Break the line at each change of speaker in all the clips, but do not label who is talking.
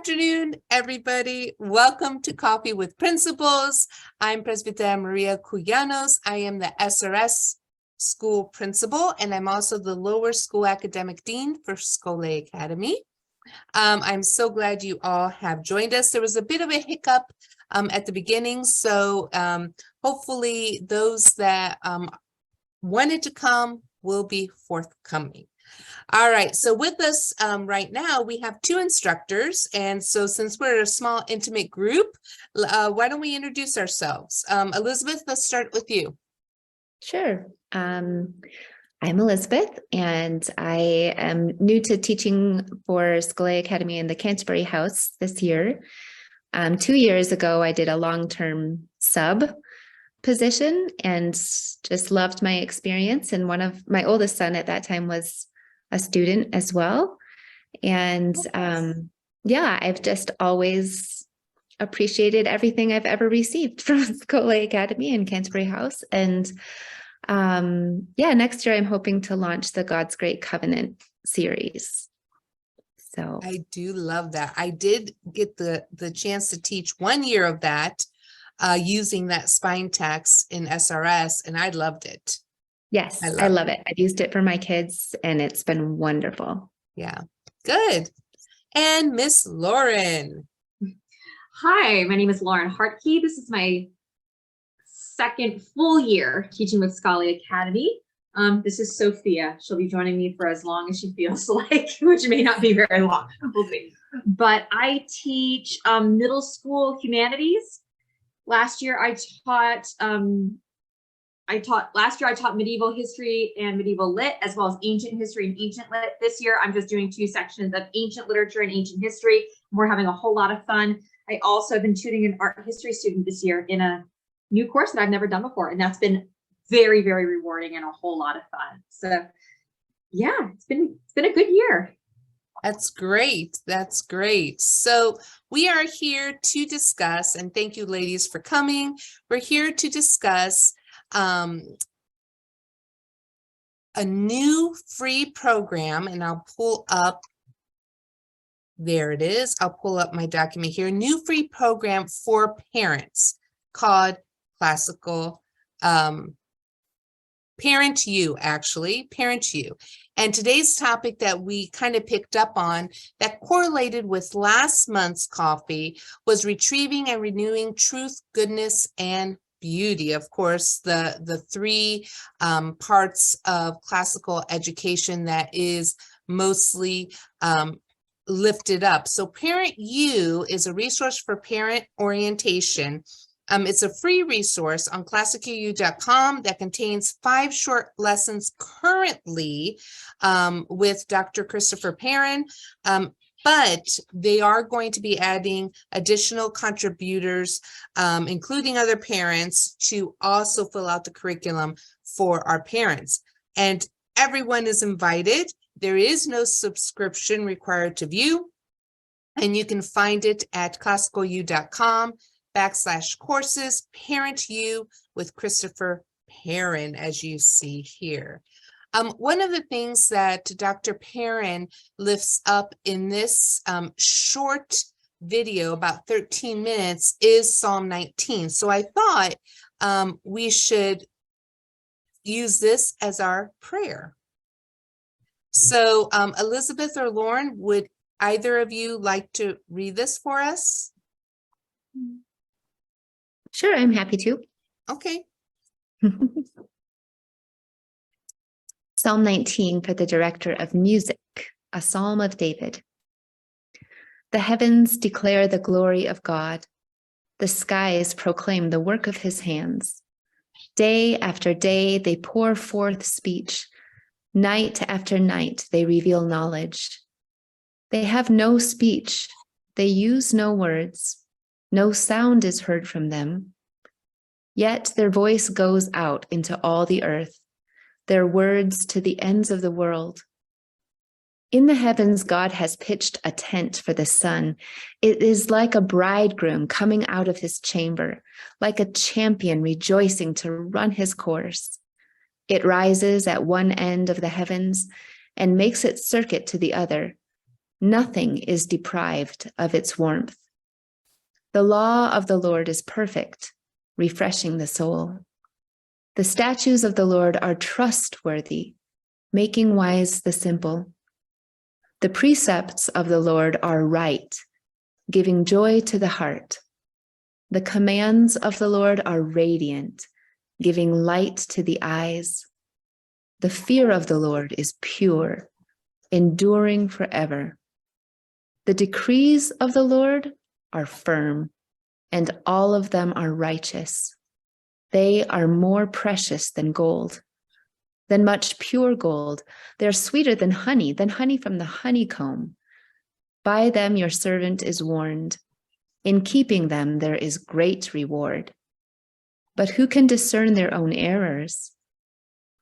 afternoon, everybody. Welcome to Coffee with Principals. I'm Presbytera Maria Cuyanos. I am the SRS school principal, and I'm also the lower school academic dean for Scholé Academy. I'm so glad you all have joined us. There was a bit of a hiccup at the beginning, so hopefully those that wanted to come will be forthcoming. All right, so with us right now, we have two instructors. And so since we're a small, intimate group, why don't we introduce ourselves? Elizabeth, let's start with you.
Sure. I'm Elizabeth, and I am new to teaching for Scholé Academy in the Canterbury House this year. 2 years ago, I did a long-term sub position and just loved my experience. And one of my oldest son at that time was a student as well. And yeah, I've just always appreciated everything I've ever received from Scholé Academy and Canterbury House. And yeah, next year I'm hoping to launch the God's Great Covenant series. So
I do love that. I did get the chance to teach 1 year of that using that spine text in SRS, and I loved it.
yes, I love it. I've used it for my kids, and it's been wonderful.
Yeah, good. And Miss Lauren.
Hi, my name is Lauren Hartkey. This is my second full year teaching with Scholé Academy. This is Sophia. She'll be joining me for as long as she feels like, which may not be very long. We'll see. But I teach middle school humanities. Last year I taught medieval history and medieval lit, as well as ancient history and ancient lit. This year I'm just doing 2 sections of ancient literature and ancient history. We're having a whole lot of fun. I also have been tutoring an art history student this year in a new course that I've never done before, and that's been very, very rewarding and a whole lot of fun. So yeah, it's been a good year.
That's great. That's great. So we are here to discuss, and thank you ladies for coming. We're here to discuss a new free program, and I'll pull up, there it is. I'll pull up my document here. New free program for parents called Classical ParentU, actually, ParentU. And today's topic that we kind of picked up on that correlated with last month's coffee was retrieving and renewing truth, goodness, and beauty. Of course, the 3 parts of classical education that is mostly lifted up. So ParentU is a resource for parent orientation. It's a free resource on classicalu.com that contains 5 short lessons currently with Dr. Christopher Perrin, but they are going to be adding additional contributors, including other parents, to also fill out the curriculum for our parents. And everyone is invited. There is no subscription required to view, and you can find it at classicalu.com/courses, ParentU with Christopher Perrin, as you see here. One of the things that Dr. Perrin lifts up in this short video, about 13 minutes, is Psalm 19. So I thought we should use this as our prayer. So Elizabeth or Lauren, would either of you like to read this for us?
Sure, I'm happy to.
Okay.
Psalm 19 for the director of music, a psalm of David. The heavens declare the glory of God. The skies proclaim the work of his hands. Day after day, they pour forth speech. Night after night, they reveal knowledge. They have no speech. They use no words. No sound is heard from them. Yet their voice goes out into all the earth, their words to the ends of the world. In the heavens, God has pitched a tent for the sun. It is like a bridegroom coming out of his chamber, like a champion rejoicing to run his course. It rises at one end of the heavens and makes its circuit to the other. Nothing is deprived of its warmth. The law of the Lord is perfect, refreshing the soul. The statutes of the Lord are trustworthy, making wise the simple. The precepts of the Lord are right, giving joy to the heart. The commands of the Lord are radiant, giving light to the eyes. The fear of the Lord is pure, enduring forever. The decrees of the Lord are firm, and all of them are righteous. They are more precious than gold, than much pure gold. They are sweeter than honey from the honeycomb. By them your servant is warned. In keeping them there is great reward. But who can discern their own errors?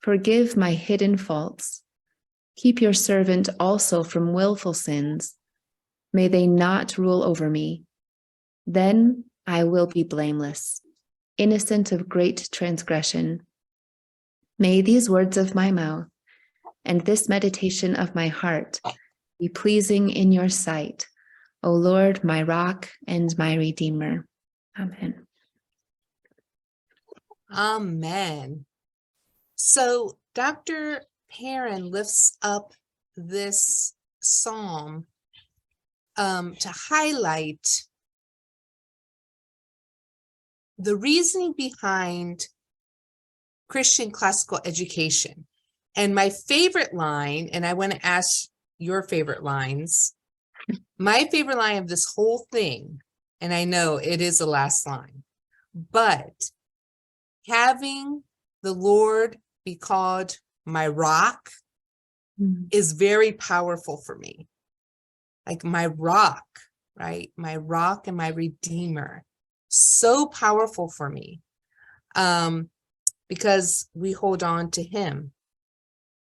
Forgive my hidden faults. Keep your servant also from willful sins. May they not rule over me. Then I will be blameless, innocent of great transgression. May these words of my mouth and this meditation of my heart be pleasing in your sight, O Lord, my rock and my redeemer. Amen.
Amen. So Dr. Perrin lifts up this psalm to highlight the reasoning behind Christian classical education. And my favorite line, and I want to ask your favorite lines, my favorite line of this whole thing, and I know it is the last line, but having the Lord be called my rock is very powerful for me. Like my rock, right? My rock and my redeemer. So powerful for me. Because we hold on to him.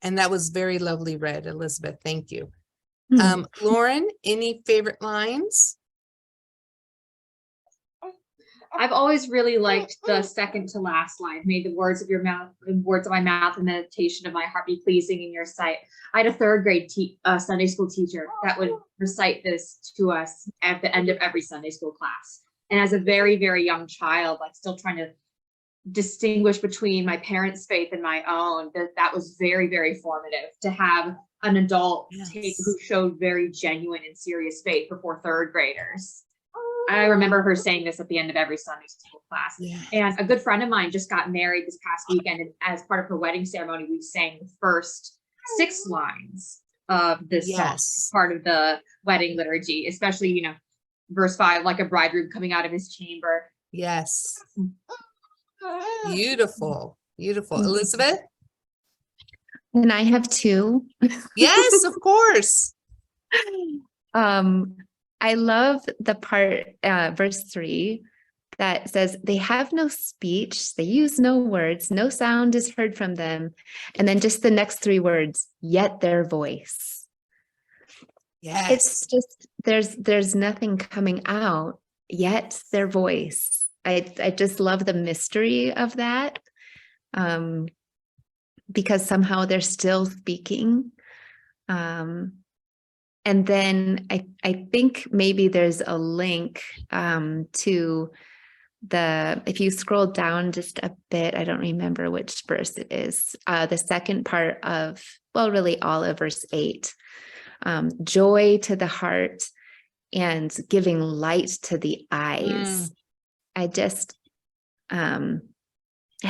And that was very lovely read, Elizabeth. Thank you. Lauren, any favorite lines?
I've always really liked the second to last line. May the words of your mouth, and words of my mouth, and meditation of my heart be pleasing in your sight. I had a third grade Sunday school teacher that would recite this to us at the end of every Sunday school class. And as a very, very young child, like still trying to distinguish between my parents' faith and my own, that was very, very formative to have an adult who showed very genuine and serious faith before third graders. I remember her saying this at the end of every Sunday school class. And a good friend of mine just got married this past weekend, and as part of her wedding ceremony, we sang the first 6 lines of this song, part of the wedding liturgy, especially, verse 5, like a bridegroom coming out of his chamber.
Yes. Beautiful. Beautiful. Elizabeth?
And I have 2.
Yes, of course.
I love the part, verse 3, that says, they have no speech, they use no words, no sound is heard from them. And then just the next 3 words, yet their voice.
Yes.
It's just, there's nothing coming out, yet their voice. I just love the mystery of that, because somehow they're still speaking. And then I think maybe there's a link to if you scroll down just a bit, I don't remember which verse it is, the second part of, well, really all of verse 8, joy to the heart and giving light to the eyes. I just, I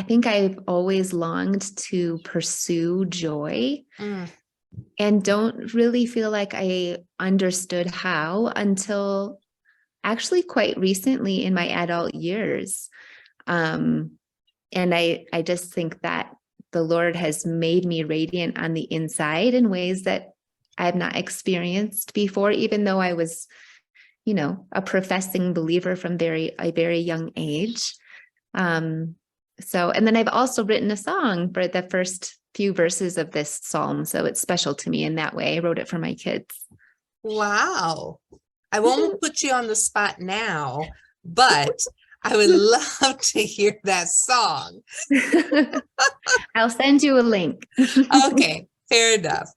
think I've always longed to pursue joy. And don't really feel like I understood how until actually quite recently in my adult years. And I just think that the Lord has made me radiant on the inside in ways that I have not experienced before, even though I was, a professing believer from a very young age. And then I've also written a song for the first few verses of this psalm. So it's special to me in that way. I wrote it for my kids.
Wow. I won't put you on the spot now, but I would love to hear that song.
I'll send you a link.
Okay, fair enough.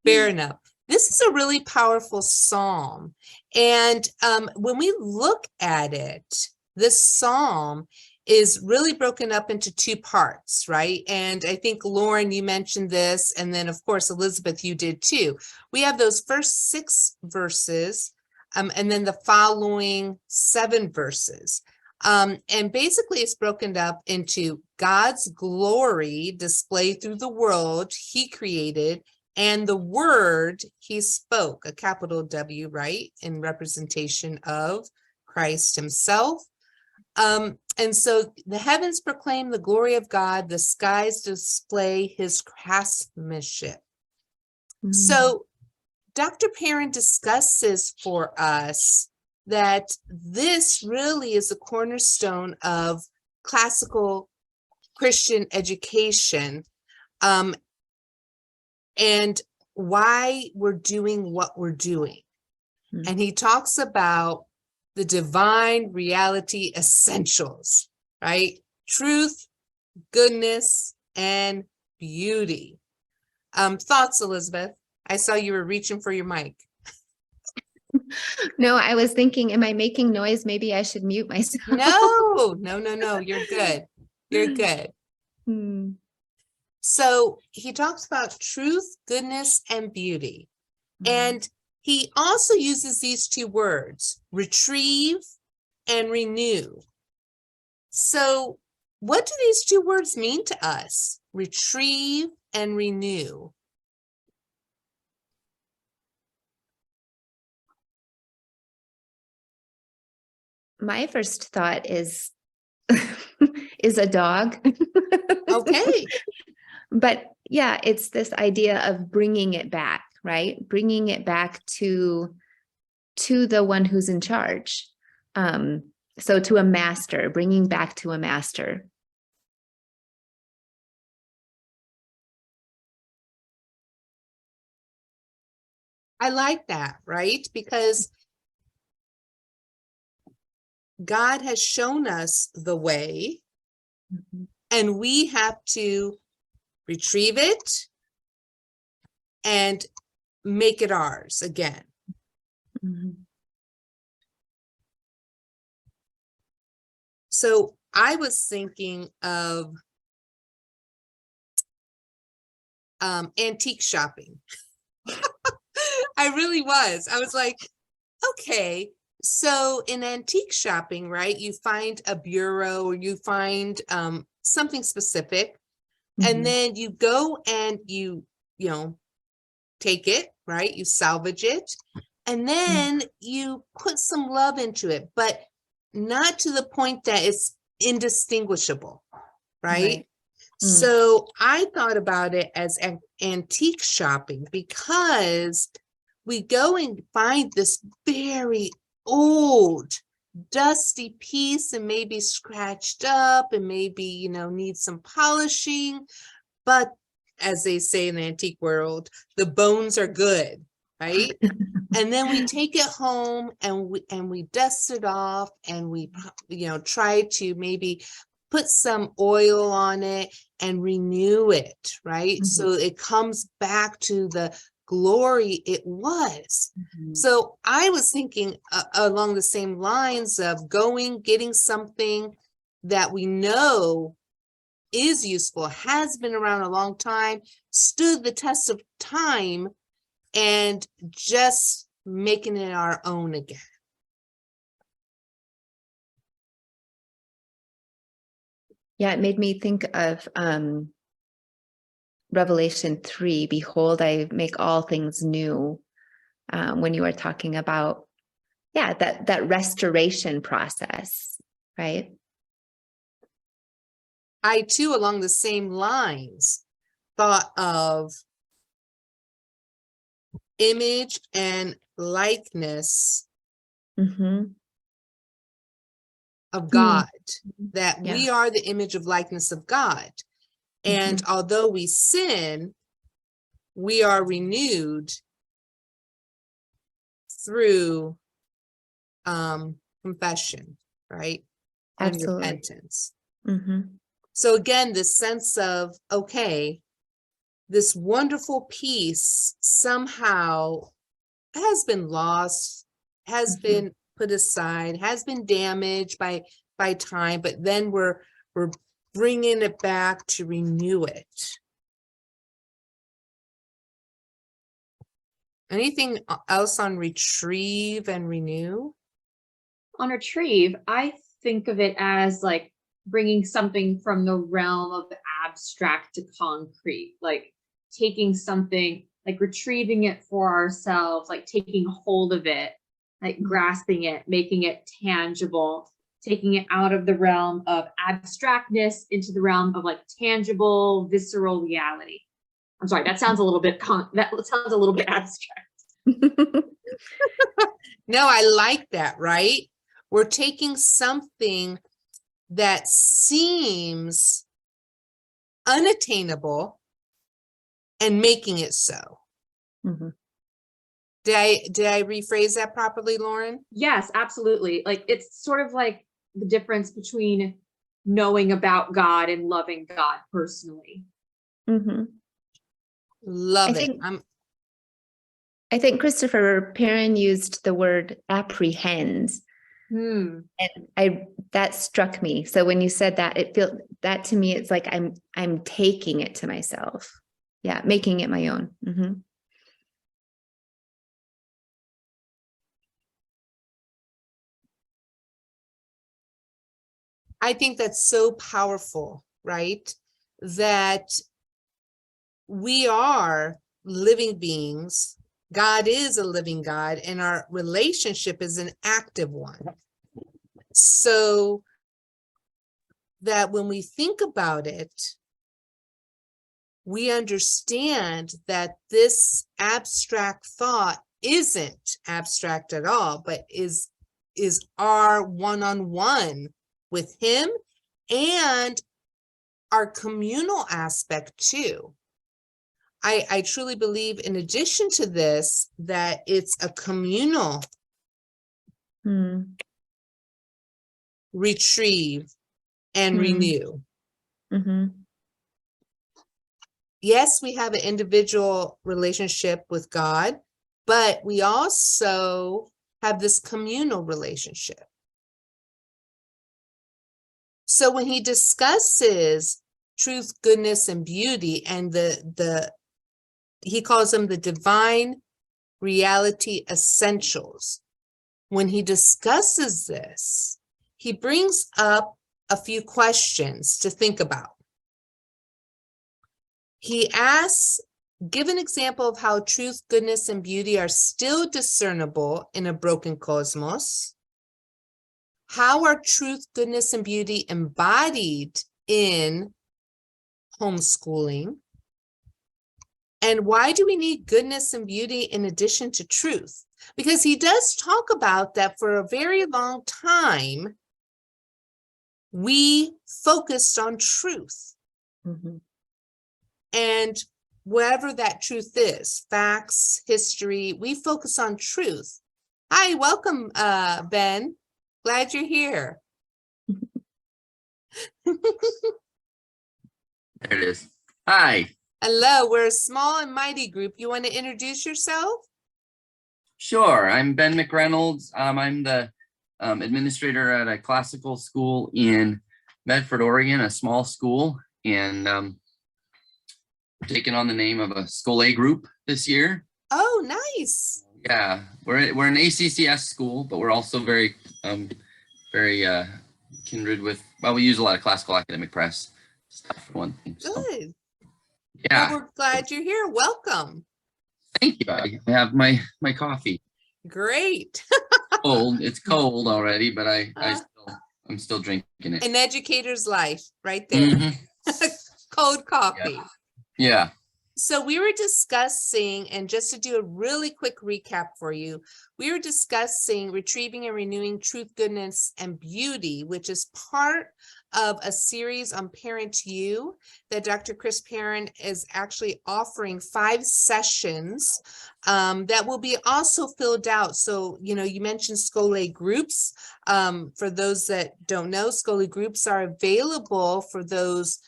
Fair enough. this is a really powerful psalm. And when we look at it, this psalm is really broken up into two parts, right? And I think, Lauren, you mentioned this, and then of course, Elizabeth, you did too. We have those first 6 verses, and then the following 7 verses. And basically it's broken up into God's glory displayed through the world he created, and the word he spoke, a capital W, right? In representation of Christ himself. And so the heavens proclaim the glory of God, the skies display his craftsmanship. So Dr. Perrin discusses for us that this really is a cornerstone of classical Christian education, and why we're doing what we're doing. And he talks about the divine reality essentials, right? Truth, goodness, and beauty. Thoughts, Elizabeth? I saw you were reaching for your mic.
No, I was thinking, am I making noise? Maybe I should mute myself.
No, you're good. You're good. So he talks about truth, goodness, and beauty. And he also uses these 2 words, retrieve and renew. So what do these 2 words mean to us? Retrieve and renew.
My first thought is a dog.
Okay.
But yeah, it's this idea of bringing it back, right? Bringing it back to the one who's in charge. So to a master, bringing back to a master.
I like that, right? Because God has shown us the way, and we have to retrieve it and make it ours again. So I was thinking of antique shopping. I really was. I was like, okay, so in antique shopping, right, you find a bureau or you find something specific, and then you go and you take it, right? You salvage it, and then you put some love into it, but not to the point that it's indistinguishable, right? So I thought about it as antique shopping, because we go and find this very old, dusty piece, and maybe scratched up and maybe, needs some polishing. But as they say in the antique world, the bones are good, right? And then we take it home and we dust it off, and we, try to maybe put some oil on it and renew it, right? So it comes back to the glory it was. So I was thinking along the same lines of getting something that we know is useful, has been around a long time, stood the test of time, and just making it our own again.
Yeah, it made me think of Revelation 3, behold, I make all things new, when you were talking about, that restoration process, right?
I too, along the same lines, thought of image and likeness of God, that we are the image of likeness of God. And although we sin, we are renewed through confession, right?
Absolutely.
And repentance. So again, this sense of, okay, this wonderful piece somehow has been lost, has been put aside, has been damaged by time, but then we're bringing it back to renew it. Anything else on retrieve and renew?
On retrieve, I think of it as like bringing something from the realm of the abstract to concrete, like taking something, like retrieving it for ourselves, like taking hold of it, like grasping it, making it tangible, taking it out of the realm of abstractness into the realm of like tangible, visceral reality. I'm sorry, that sounds a little bit abstract.
No, I like that, right? We're taking something that seems unattainable and making it so. Did I rephrase that properly, Lauren?
Yes, absolutely. Like it's sort of like the difference between knowing about God and loving God personally.
Love it.
I think Christopher Perrin used the word apprehend. And that struck me. So when you said that, it felt that to me, it's like I'm taking it to myself. Yeah, making it my own.
I think that's so powerful, right? That we are living beings. God is a living God, and our relationship is an active one. So that when we think about it, we understand that this abstract thought isn't abstract at all, but is our one-on-one with him and our communal aspect too. I truly believe, in addition to this, that it's a communal retrieve and renew. Yes, we have an individual relationship with God, but we also have this communal relationship. So when he discusses truth, goodness, and beauty, and he calls them the divine reality essentials. When he discusses this, he brings up a few questions to think about. He asks, give an example of how truth, goodness, and beauty are still discernible in a broken cosmos. How are truth, goodness, and beauty embodied in homeschooling? And why do we need goodness and beauty in addition to truth? Because he does talk about that for a very long time, we focused on truth. And whatever that truth is, facts, history, we focus on truth. Hi, welcome, Ben. Glad you're here.
There it is. Hi.
Hello, we're a small and mighty group. You want to introduce yourself?
Sure. I'm Ben McReynolds. I'm the administrator at a classical school in Medford, Oregon, a small school, and taking on the name of a Scholé group this year.
Oh, nice.
Yeah, we're an ACCS school, but we're also very kindred with. Well, we use a lot of classical academic press stuff for one thing. So.
Good.
Yeah.
Well, we're glad you're here. Welcome.
Thank you. I have my coffee.
Great.
Cold. It's cold already, but I'm still drinking it.
An educator's life, right there. Cold coffee.
Yeah.
So we were discussing, and just to do a really quick recap for you, we were discussing retrieving and renewing truth, goodness, and beauty, which is part of a series on ParentU that Dr. Chris Perrin is actually offering 5 sessions that will be also filled out. So, you know, you mentioned Scholé groups. For those that don't know, Scholé groups are available for those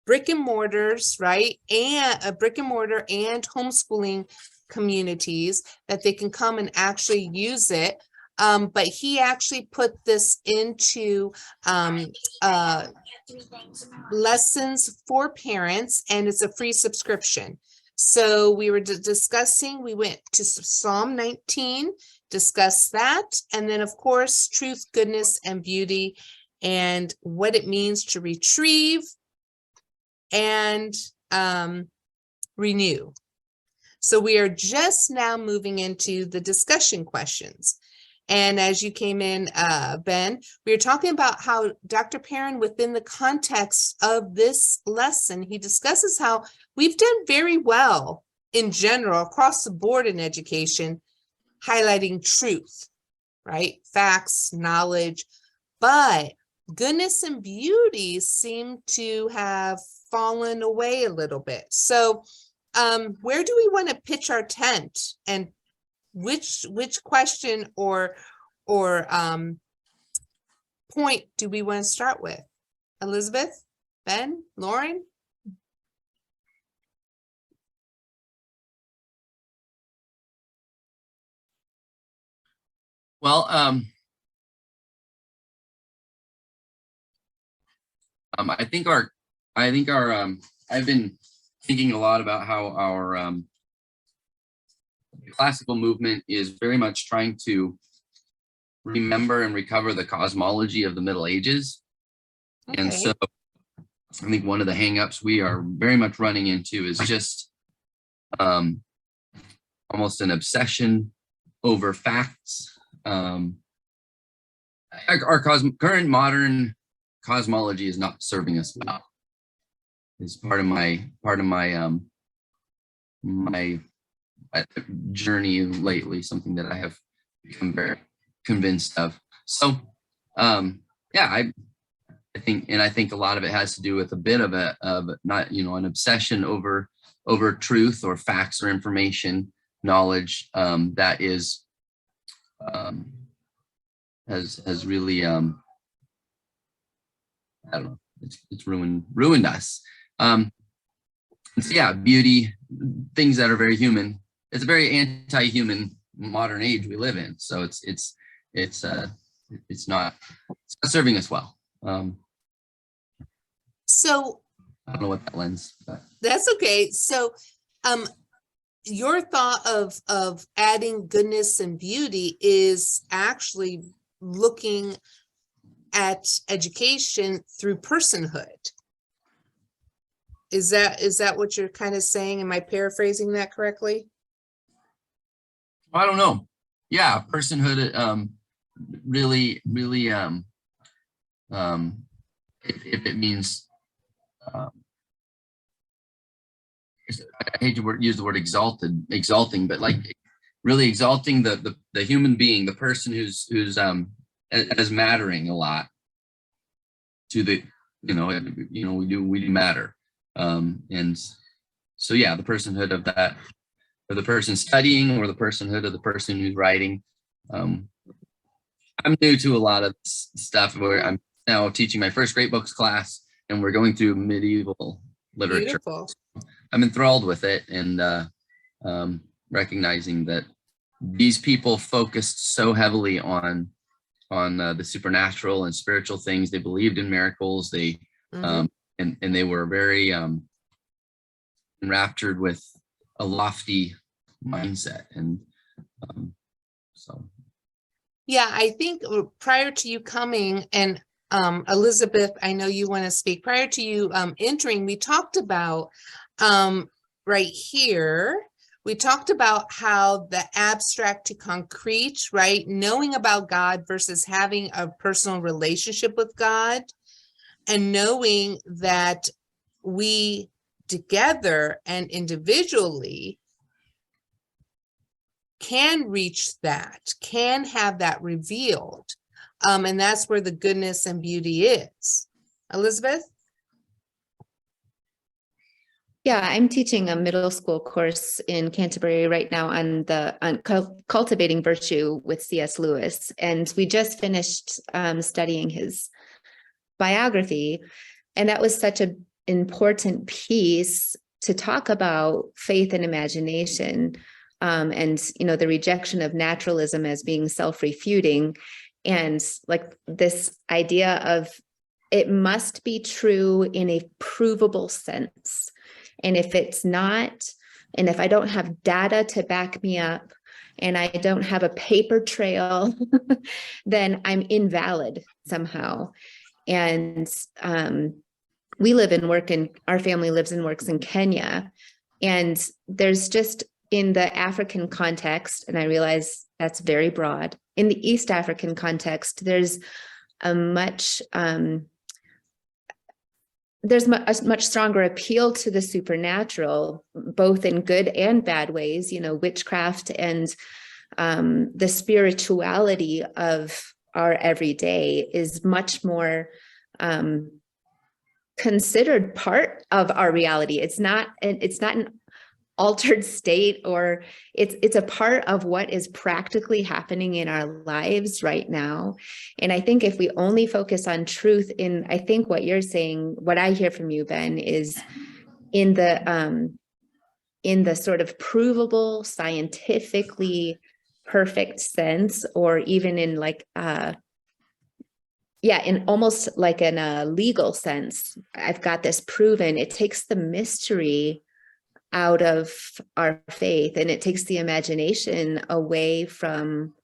brick and mortars, right? And a brick and mortar and homeschooling communities that they can come and actually use it. But he actually put this into lessons for parents, and it's a free subscription. So we were discussing, we went to Psalm 19, discussed that, and then of course, truth, goodness, and beauty, and what it means to retrieve and renew. So we are just now moving into the discussion questions. And as you came in, Ben, we were talking about how Dr. Perrin, within the context of this lesson, he discusses how we've done very well in general across the board in education, highlighting truth, right? Facts, knowledge, but goodness and beauty seem to have fallen away a little bit. So where do we want to pitch our tent, and which question or point do we want to start with? Elizabeth, Ben, Lauren?
Well, I think our I've been thinking a lot about how our classical movement is very much trying to remember and recover the cosmology of the Middle Ages. Okay. And so I think one of the hangups we are very much running into is just almost an obsession over facts. Our current modern cosmology is not serving us well. Is part of my my journey lately, something that I have become very convinced of. So yeah, I think a lot of it has to do with a bit of not, an obsession over truth or facts or information, knowledge that is has really I don't know, it's ruined us. So yeah, beauty, things that are very human. It's a very anti-human modern age we live in. So it's not serving us well.
So
I don't know what that lens, but
that's okay. So your thought of adding goodness and beauty is actually looking at education through personhood. Is that what you're kind of saying? Am I paraphrasing that correctly?
I don't know. Yeah, personhood really if it means I hate to use the word exalting, but like really exalting the human being, the person who's as mattering a lot to the we do matter. And so yeah, the personhood of that, or the person studying, or the personhood of the person who's writing. I'm new to a lot of stuff where I'm now teaching my first great books class, and we're going through medieval literature.
Beautiful.
I'm enthralled with it, and recognizing that these people focused so heavily on the supernatural and spiritual things. They believed in miracles. They and they were very enraptured with a lofty mindset, and so
yeah, I think prior to you coming, and Elizabeth, I know you want to speak. Prior to you entering, we talked about right here, we talked about how the abstract to concrete, right? Knowing about God versus having a personal relationship with God, and knowing that we together and individually can reach that, can have that revealed. And that's where the goodness and beauty is. Elizabeth?
Yeah, I'm teaching a middle school course in Canterbury right now on cultivating virtue with C.S. Lewis. And we just finished studying his biography. And that was such a important piece to talk about faith and imagination, and the rejection of naturalism as being self-refuting, and like this idea of it must be true in a provable sense. And if it's not, and if I don't have data to back me up, and I don't have a paper trail, then I'm invalid somehow. And we live and work in, our family lives and works in Kenya. And there's just, in the African context, and I realize that's very broad, in the East African context, there's a much stronger appeal to the supernatural, both in good and bad ways, witchcraft and the spirituality of our everyday is much more considered part of our reality. It's not an altered state, or it's a part of what is practically happening in our lives right now. And I think if we only focus on truth I think what you're saying, what I hear from you, Ben, is in the sort of provable, scientifically perfect sense, or even in like in almost like in a legal sense, I've got this proven. It takes the mystery out of our faith, and it takes the imagination away from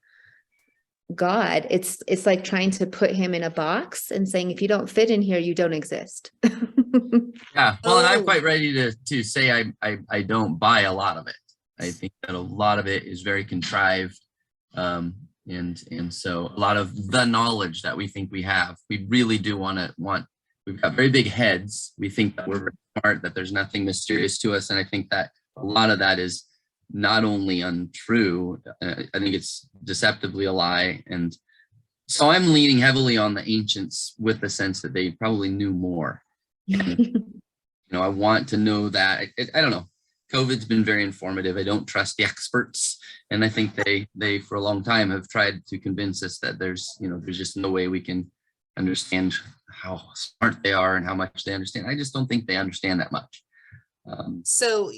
God. It's like trying to put him in a box and saying, if you don't fit in here, you don't exist.
Yeah, well, and I'm quite ready to say I don't buy a lot of it. I think that a lot of it is very contrived, and so a lot of the knowledge that we think we have, we really do we've got very big heads. We think that we're very smart, that there's nothing mysterious to us. And I think that a lot of that is not only untrue, I think it's deceptively a lie. And so I'm leaning heavily on the ancients with the sense that they probably knew more. And, I want to know that. I don't know. COVID's been very informative. I don't trust the experts. And I think they for a long time have tried to convince us that there's just no way we can understand how smart they are and how much they understand. I just don't think they understand that much.
So,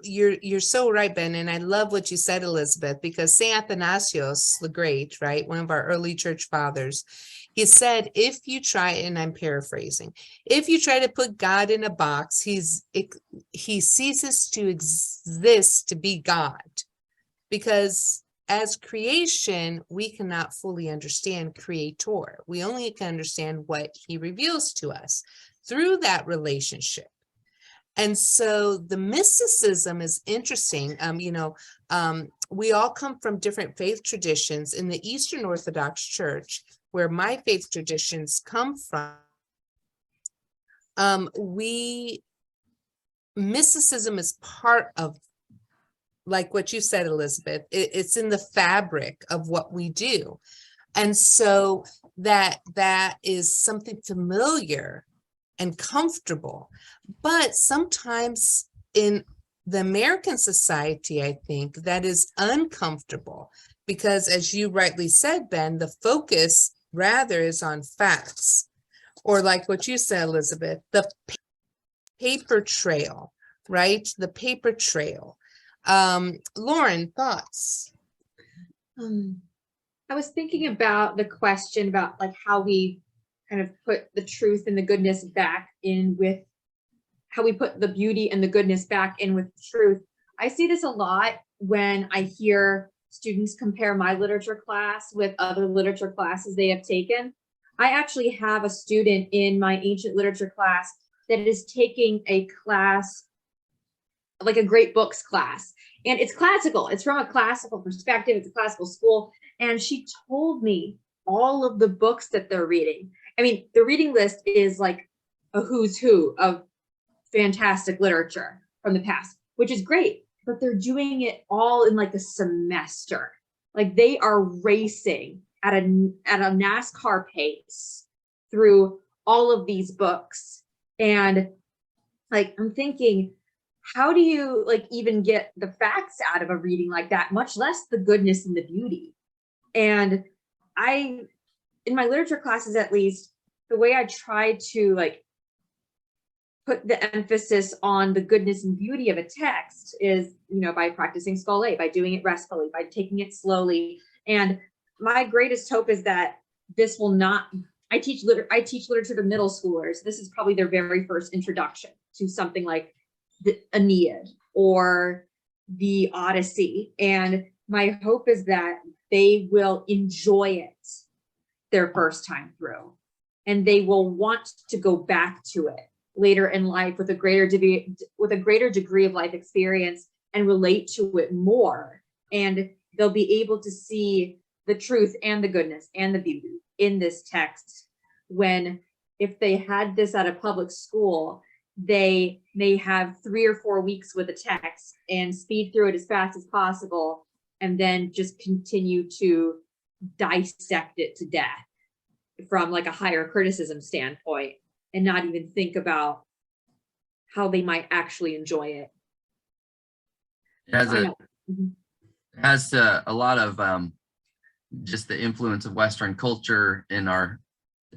you're so right, Ben. And I love what you said, Elizabeth, because St. Athanasius the Great, right, one of our early church fathers, he said, if you try, and I'm paraphrasing, if you try to put God in a box, he ceases to exist to be God, because as creation, we cannot fully understand Creator. We only can understand what he reveals to us through that relationship. And so the mysticism is interesting. We all come from different faith traditions. In the Eastern Orthodox Church, where my faith traditions come from, mysticism is part of, like what you said, Elizabeth, it's in the fabric of what we do. And so that is something familiar and comfortable. But sometimes in the American society, I think that is uncomfortable, because as you rightly said, Ben, the focus rather is on facts, or like what you said, Elizabeth, the paper trail, right? The paper trail. Lauren, thoughts?
I was thinking about the question about like how we kind of put the truth and the goodness back in with how we put the beauty and the goodness back in with truth. I see this a lot when I hear students compare my literature class with other literature classes they have taken. I actually have a student in my ancient literature class that is taking a class, like a great books class. And it's classical. It's from a classical perspective. It's a classical school. And she told me all of the books that they're reading. I mean, the reading list is like a who's who of fantastic literature from the past, which is great, but they're doing it all in like a semester. Like they are racing at a NASCAR pace through all of these books. And like, I'm thinking, how do you like even get the facts out of a reading like that, much less the goodness and the beauty? And in my literature classes, at least, the way I try to like put the emphasis on the goodness and beauty of a text is, by practicing Scholé, by doing it restfully, by taking it slowly. And my greatest hope is that this will not, I teach literature to middle schoolers. This is probably their very first introduction to something like the Aeneid or the Odyssey. And my hope is that they will enjoy it their first time through, and they will want to go back to it later in life with a greater degree of life experience and relate to it more. And they'll be able to see the truth and the goodness and the beauty in this text, when if they had this at a public school, they may have 3 or 4 weeks with a text and speed through it as fast as possible, and then just continue to dissect it to death from like a higher criticism standpoint, and not even think about how they might actually enjoy it.
It has a lot of just the influence of Western culture in our,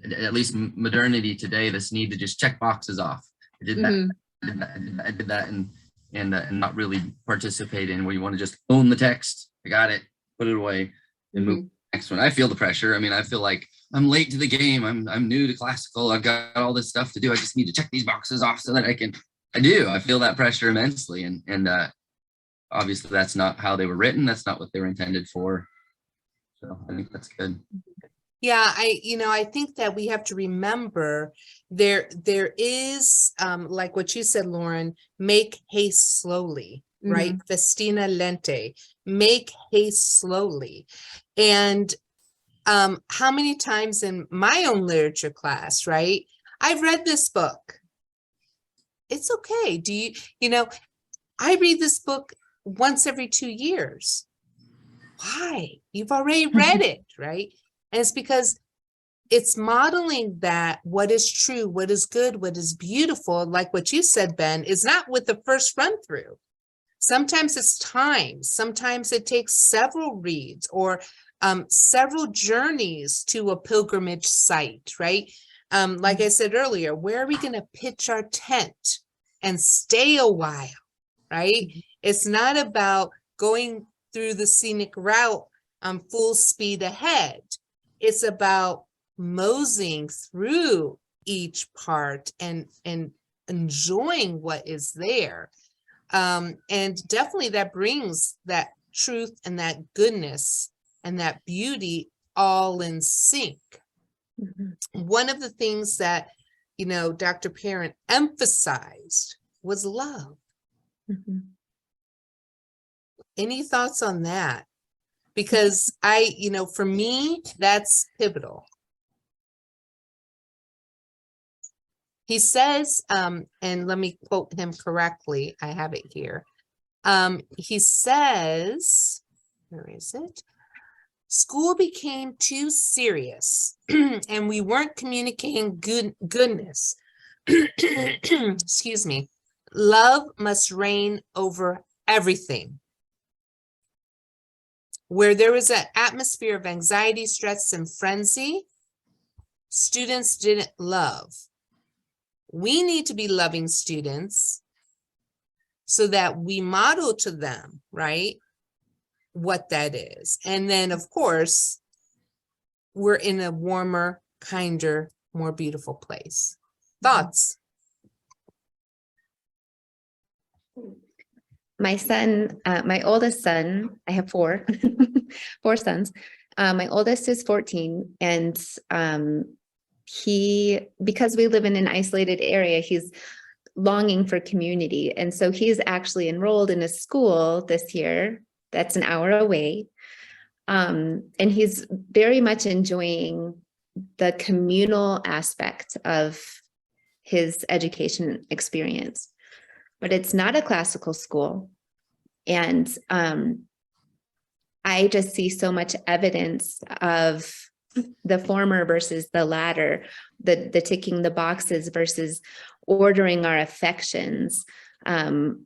at least modernity today, this need to just check boxes off. I did that, I did that, and not really participate in where you want to just own the text. I got it, put it away, and move to the next one. I feel the pressure. I mean, I feel like I'm late to the game. I'm new to classical. I've got all this stuff to do. I just need to check these boxes off so that I feel that pressure immensely. And obviously that's not how they were written. That's not what they were intended for. So I think that's good.
Yeah, I think that we have to remember there is, like what you said, Lauren, make haste slowly, right? Festina, lente, make haste slowly. And how many times in my own literature class, right? I've read this book. It's okay. I read this book once every 2 years. Why? You've already read it, right? And it's because it's modeling that what is true, what is good, what is beautiful, like what you said, Ben, is not with the first run through. Sometimes it's time. Sometimes it takes several reads or several journeys to a pilgrimage site, right? Like I said earlier, where are we going to pitch our tent and stay a while, right? It's not about going through the scenic route full speed ahead. It's about moseying through each part and enjoying what is there. And definitely that brings that truth and that goodness and that beauty all in sync. One of the things that, Dr. Parent emphasized was love. Any thoughts on that? Because for me, that's pivotal. He says, and let me quote him correctly. I have it here. He says, where is it? School became too serious and we weren't communicating goodness. Excuse me. Love must reign over everything. Where there was an atmosphere of anxiety, stress, and frenzy, students didn't love. We need to be loving students so that we model to them, right, what that is. And then, of course, we're in a warmer, kinder, more beautiful place. Thoughts?
My son, my oldest son, I have 4, 4 sons. My oldest is 14, and because we live in an isolated area, he's longing for community. And so he's actually enrolled in a school this year that's an hour away. And he's very much enjoying the communal aspect of his education experience. But it's not a classical school. And I just see so much evidence of the former versus the latter, the ticking the boxes versus ordering our affections, and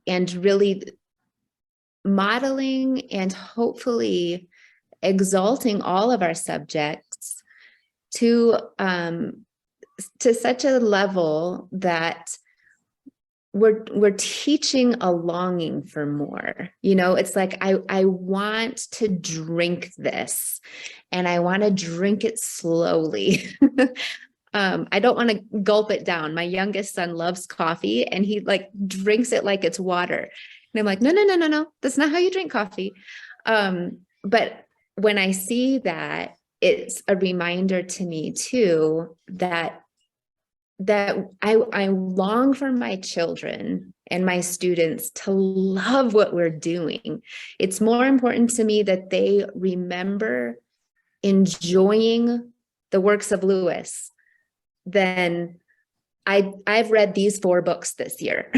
really modeling and hopefully exalting all of our subjects to to such a level that we're teaching a longing for more. It's like, I want to drink this, and I want to drink it slowly. I don't want to gulp it down. My youngest son loves coffee, and he like drinks it like it's water. And I'm like, no. That's not how you drink coffee. But when I see that, it's a reminder to me too, that I long for my children and my students to love what we're doing. It's more important to me that they remember enjoying the works of Lewis than I've read these 4 books this year.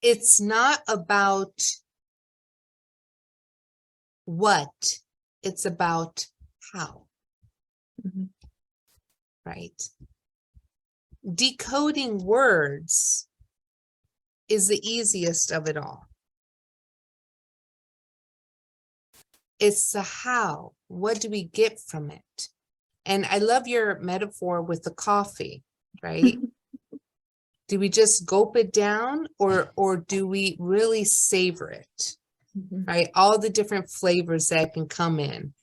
It's not about what, it's about how, right? Decoding words is the easiest of it all. It's the how. What do we get from it? And I love your metaphor with the coffee, right? Do we just gulp it down, or do we really savor it? Right? All the different flavors that can come in.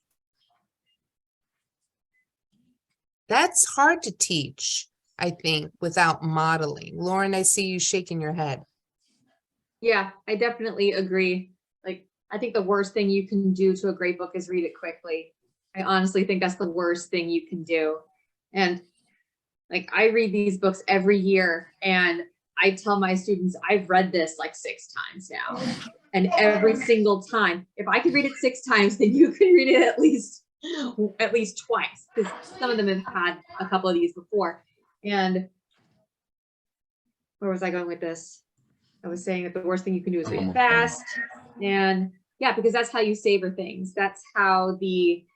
That's hard to teach, I think, without modeling. Lauren, I see you shaking your head.
Yeah, I definitely agree. Like, I think the worst thing you can do to a great book is read it quickly. I honestly think that's the worst thing you can do. And like, I read these books every year, and I tell my students, I've read this like 6 times now. And every single time, if I could read it 6 times, then you can read it at least twice, because some of them have had a couple of these before. And where was I going with this? I was saying that the worst thing you can do is read it fast. And yeah, because that's how you savor things. That's how the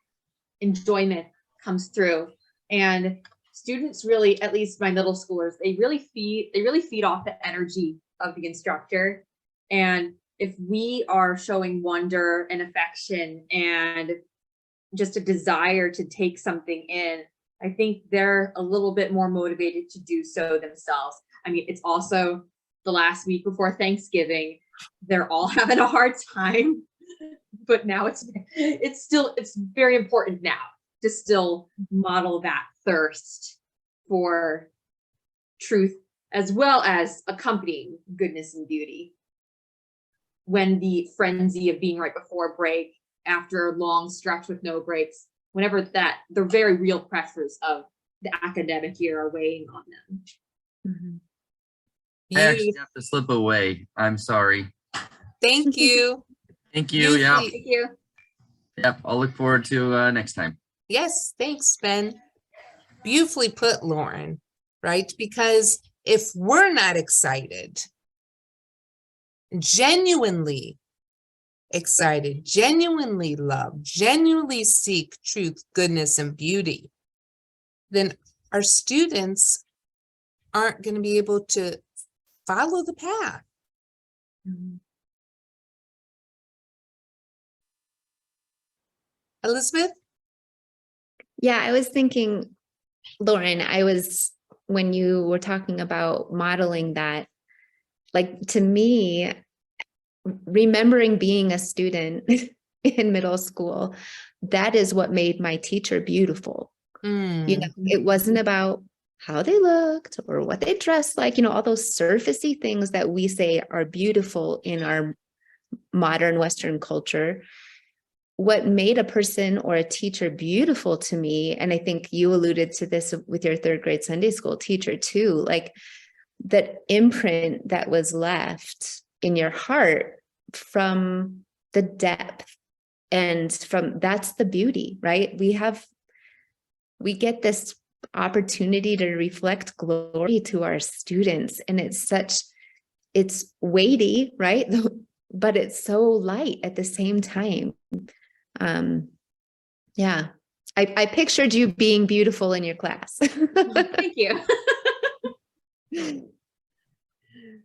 enjoyment comes through. And students really, at least my middle schoolers, they really feed off the energy of the instructor. And if we are showing wonder and affection and just a desire to take something in, I think they're a little bit more motivated to do so themselves. I mean, it's also the last week before Thanksgiving. They're all having a hard time, but now it's very important now to still model that thirst for truth, as well as accompanying goodness and beauty. When the frenzy of being right before break, after a long stretch with no breaks, whenever that, the very real pressures of the academic year are weighing on them.
I actually have to slip away. I'm sorry.
Thank you.
Thank you. Yeah.
Thank you.
Yep. I'll look forward to next time.
Yes, thanks, Ben. Beautifully put, Lauren, right? Because if we're not excited, genuinely excited, genuinely love, genuinely seek truth, goodness, and beauty, then our students aren't going to be able to follow the path. Elizabeth?
Yeah, I was thinking, Lauren, when you were talking about modeling that, like, to me, remembering being a student in middle school, that is what made my teacher beautiful. It wasn't about how they looked or what they dressed like, all those surfacey things that we say are beautiful in our modern Western culture. What made a person or a teacher beautiful to me, and I think you alluded to this with your 3rd grade Sunday school teacher too, like that imprint that was left in your heart from the depth, and that's the beauty, right? We get this opportunity to reflect glory to our students, and it's weighty, right? But it's so light at the same time. Yeah, I pictured you being beautiful in your class.
Thank you.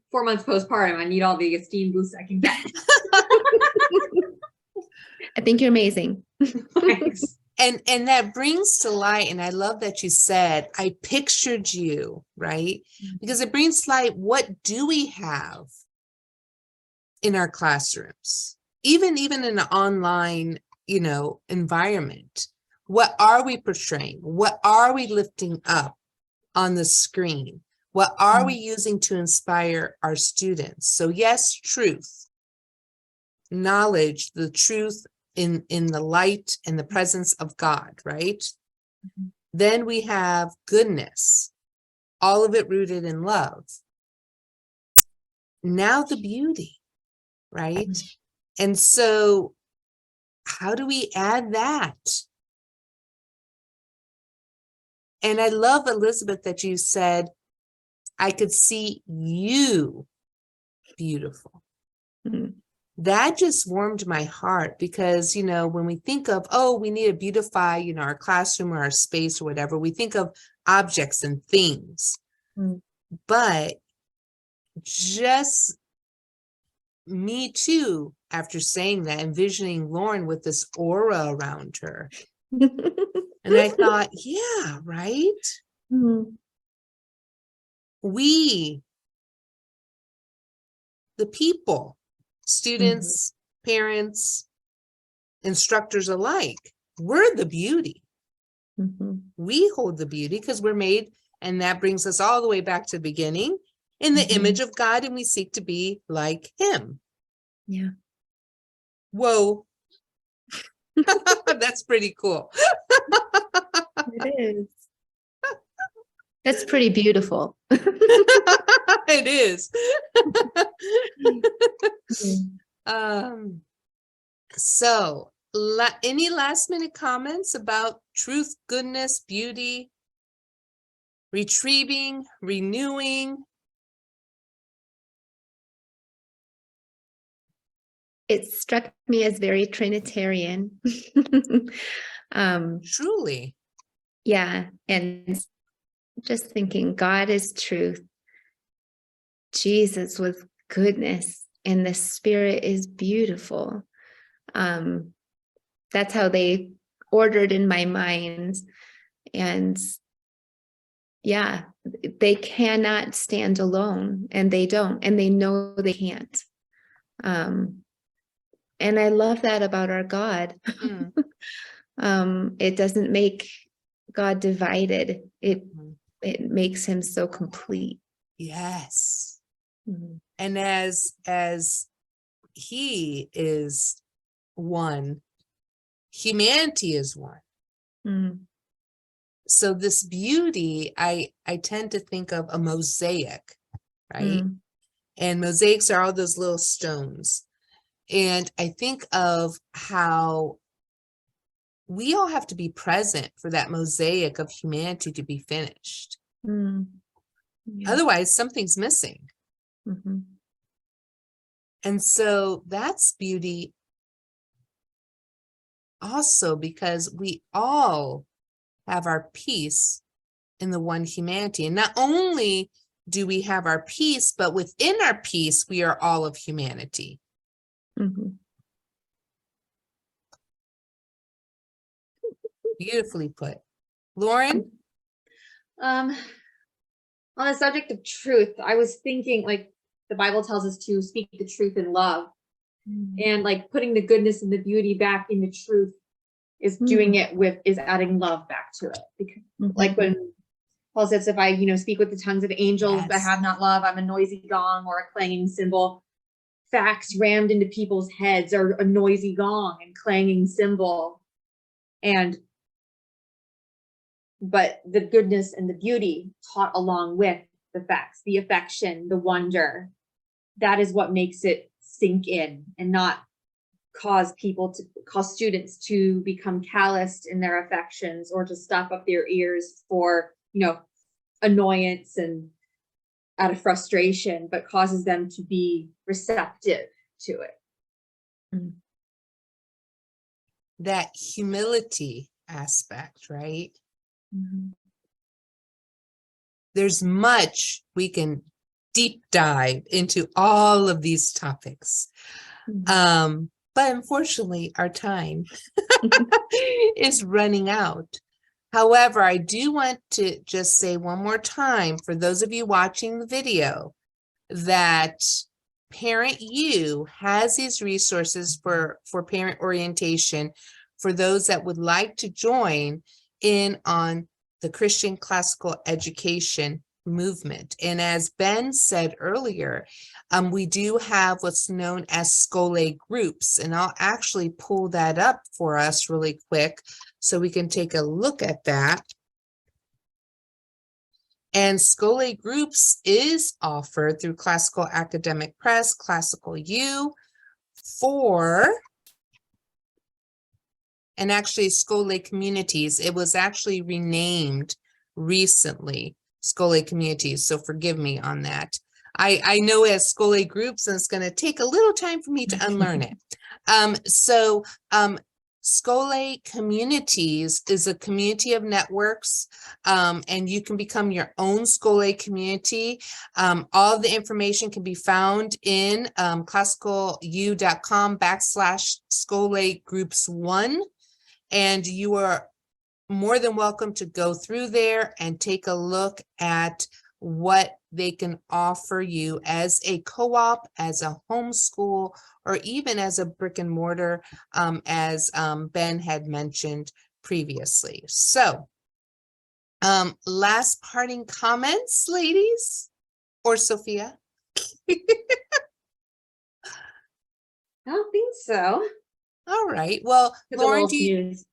4 months postpartum, I need all the esteem boosts I can get.
I think you're amazing.
Thanks.
And that brings to light, and I love that you said, I pictured you, right? Because it brings to light, what do we have in our classrooms? Even in an online, environment. What are we portraying? What are we lifting up on the screen? What are we using to inspire our students? So yes, truth, knowledge, the truth in the light and the presence of God, right? Then we have goodness, all of it rooted in love. Now the beauty, right? And so how do we add that? And I love, Elizabeth, that you said, I could see you beautiful.
Mhm.
That just warmed my heart because, when we think of, oh, we need to beautify, our classroom or our space or whatever, we think of objects and things.
Mm.
But just me too, after saying that, envisioning Lauren with this aura around her. And I thought, yeah, right?
Mhm.
We, the people, students, parents, instructors alike, we're the beauty.
Mhm.
We hold the beauty because we're made, and that brings us all the way back to the beginning, in the image of God, and we seek to be like him.
Yeah.
Whoa. That's pretty cool.
It is. That's pretty beautiful.
It is.
Mm.
So any last minute comments about truth, goodness, beauty, retrieving, renewing?
It struck me as very Trinitarian.
Truly.
Yeah, and just thinking God is truth, Jesus was goodness, and the Spirit is beautiful. That's how they ordered in my mind. And yeah, they cannot stand alone, and they don't, and they know they can't. And I love that about our God. It doesn't make God divided. It makes him so complete.
Yes.
Mhm.
And as he is one, humanity is one.
Mm.
So this beauty, I tend to think of a mosaic, right?
Mm.
And mosaics are all those little stones. And I think of how we all have to be present for that mosaic of humanity to be finished.
Mm. Yeah.
Otherwise, something's missing.
Mhm.
And so that's beauty also, because we all have our piece in the one humanity. And not only do we have our piece, but within our piece, we are all of humanity.
Mhm.
Beautifully put. Lauren?
On the subject of truth, I was thinking, like, the Bible tells us to speak the truth in love, and like putting the goodness and the beauty back into truth is doing it is adding love back to it. Because, like when Paul says, if I, speak with the tongues of angels, but have not love, I'm a noisy gong or a clanging cymbal. Facts rammed into people's heads are a noisy gong and clanging cymbal. But the goodness and the beauty taught along with the facts, the affection, the wonder, that is what makes it sink in and not cause students to become calloused in their affections or to stop up their ears for, annoyance and out of frustration, but causes them to be receptive to it.
That humility aspect, right? There's much we can deep dive into all of these topics. But but unfortunately our time is running out. However, I do want to just say one more time for those of you watching the video that ParentU has these resources for parent orientation for those that would like to join in on the Christian classical education movement. And as Ben said earlier, we do have what's known as Scholé groups, and I'll actually pull that up for us really quick so we can take a look at that. And Scholé groups is offered through Classical Academic Press, Classical U, and actually Scholé Communities. It was actually renamed recently, Scholé Communities, so forgive me on that. I know as Scholé groups, and it's going to take a little time for me to unlearn it. Scholé Communities is a community of networks, and you can become your own Scholé community. All the information can be found in classicalu.com/Scholé groups 1, and you are more than welcome to go through there and take a look at what they can offer you as a co-op, as a homeschool, or even as a brick and mortar, as Ben had mentioned previously. So, last parting comments, ladies, or Sophia?
I don't think so.
All right. Well,
Took a
Lauren,
little snooze.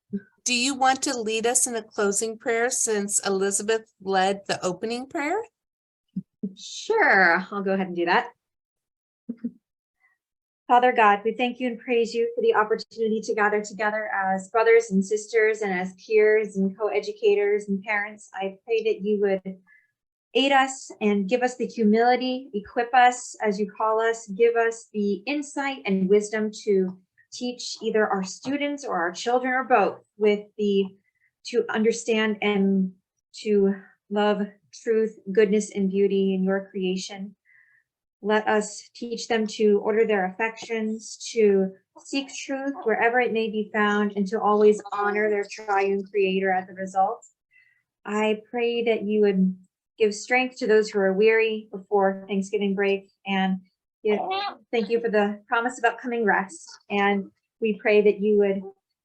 do you want to lead us in a closing prayer since Elizabeth led the opening prayer?
Sure, I'll go ahead and do that. Father God, we thank you and praise you for the opportunity to gather together as brothers and sisters and as peers and co-educators and parents. I pray that you would aid us and give us the humility, equip us as you call us, give us the insight and wisdom to teach either our students or our children or both to understand and to love truth, goodness, and beauty in your creation. Let us teach them to order their affections, to seek truth wherever it may be found, and to always honor their triune creator as a result. I pray that you would give strength to those who are weary before Thanksgiving break, and thank you for the promise of upcoming rest. And we pray that you would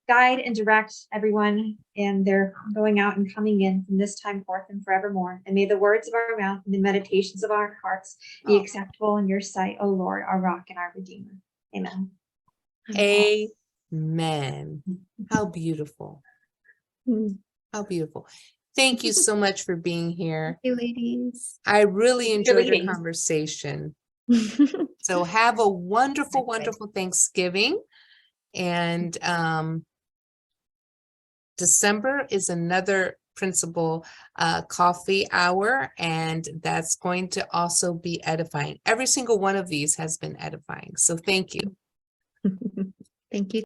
guide and direct everyone in their going out and coming in from this time forth and forevermore. And may the words of our mouth and the meditations of our hearts be acceptable in your sight, O Lord, our rock and our redeemer. Amen.
Amen. How beautiful. How beautiful. Thank you so much for being here.
Thank you, ladies.
I really enjoyed your
leading.
conversation. So have a wonderful, wonderful Thanksgiving. And December is another principal coffee hour, and that's going to also be edifying. Every single one of these has been edifying. So thank you.
Thank you.